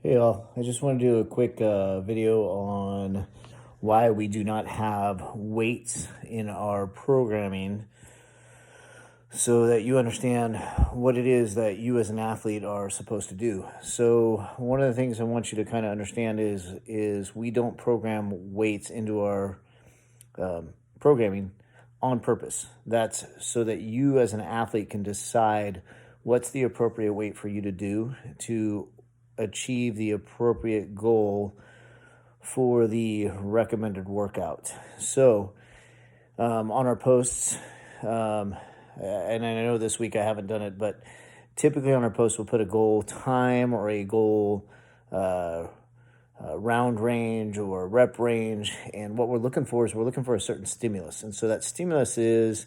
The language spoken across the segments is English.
Hey all, I just want to do a quick video on why we do not have weights in our programming so that you understand what it is that you as an athlete are supposed to do. So one of the things I want you to kind of understand is we don't program weights into our programming on purpose. That's so that you as an athlete can decide what's the appropriate weight for you to do to achieve the appropriate goal for the recommended workout. So, on our posts, and I know this week I haven't done it, but typically on our posts we'll put a goal time or a goal round range or rep range. And what we're looking for is we're looking for a certain stimulus. And so that stimulus is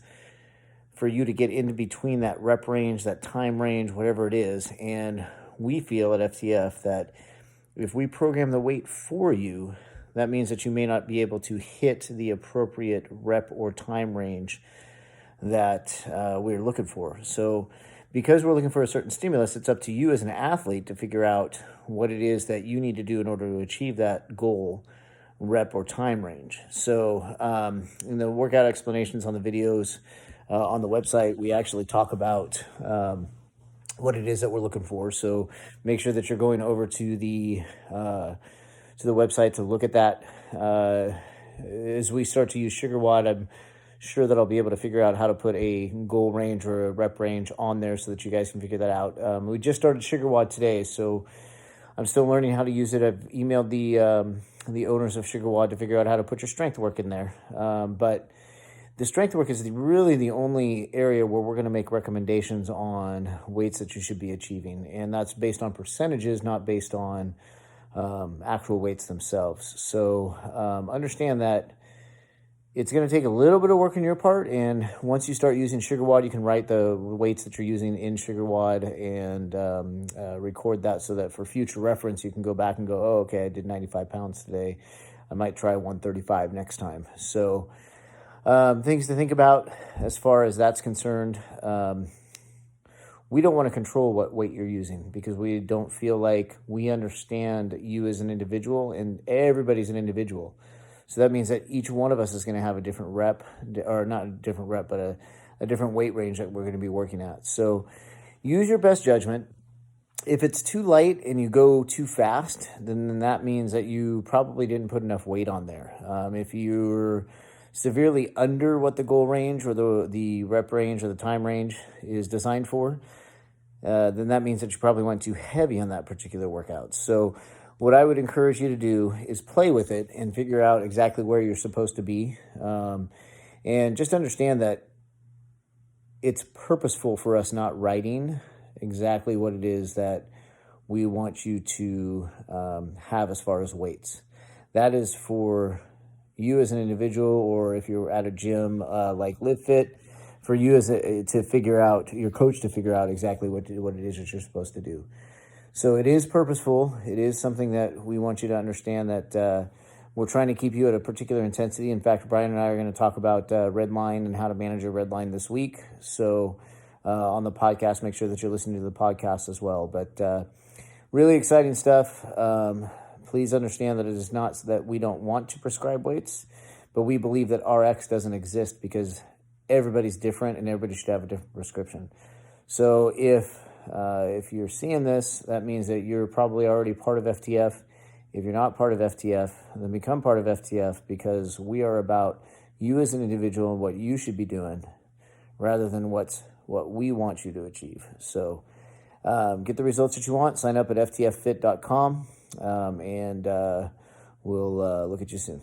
for you to get into between that rep range, that time range, whatever it is. And we feel at FTF that if we program the weight for you, that means that you may not be able to hit the appropriate rep or time range that we're looking for. So because we're looking for a certain stimulus, it's up to you as an athlete to figure out what it is that you need to do in order to achieve that goal, rep or time range. So in the workout explanations on the videos on the website, we actually talk about what it is that we're looking for. So make sure that you're going over to the website to look at that. As we start to use SugarWOD, I'm sure that I'll be able to figure out how to put a goal range or a rep range on there so that you guys can figure that out. We just started SugarWOD today, so I'm still learning how to use it. I've emailed the owners of SugarWOD to figure out how to put your strength work in there. But the strength work is really the only area where we're going to make recommendations on weights that you should be achieving. And that's based on percentages, not based on actual weights themselves. So understand that it's going to take a little bit of work on your part. And once you start using SugarWOD, you can write the weights that you're using in SugarWOD and record that so that for future reference, you can go back and go, oh, okay, I did 95 pounds today. I might try 135 next time. So things to think about as far as that's concerned. We don't want to control what weight you're using because we don't feel like we understand you as an individual, and everybody's an individual. So that means that each one of us is going to have a different rep, or not a different rep, but a different weight range that we're going to be working at. So use your best judgment. If it's too light and you go too fast, then that means that you probably didn't put enough weight on there. If you're severely under what the goal range or the rep range or the time range is designed for, then that means that you probably went too heavy on that particular workout. So what I would encourage you to do is play with it and figure out exactly where you're supposed to be. And just understand that it's purposeful for us not writing exactly what it is that we want you to have as far as weights. That is for you as an individual, or if you're at a gym like LiveFit, for you as to figure out, your coach to figure out exactly what it is that you're supposed to do. So it is purposeful. It is something that we want you to understand that we're trying to keep you at a particular intensity. In fact, Brian and I are going to talk about red line and how to manage a red line this week. So on the podcast, make sure that you're listening to the podcast as well. But really exciting stuff. Please understand that it is not that we don't want to prescribe weights, but we believe that RX doesn't exist because everybody's different and everybody should have a different prescription. So if you're seeing this, that means that you're probably already part of FTF. If you're not part of FTF, then become part of FTF, because we are about you as an individual and what you should be doing rather than what we want you to achieve. So get the results that you want. Sign up at ftffit.com, and we'll look at you soon.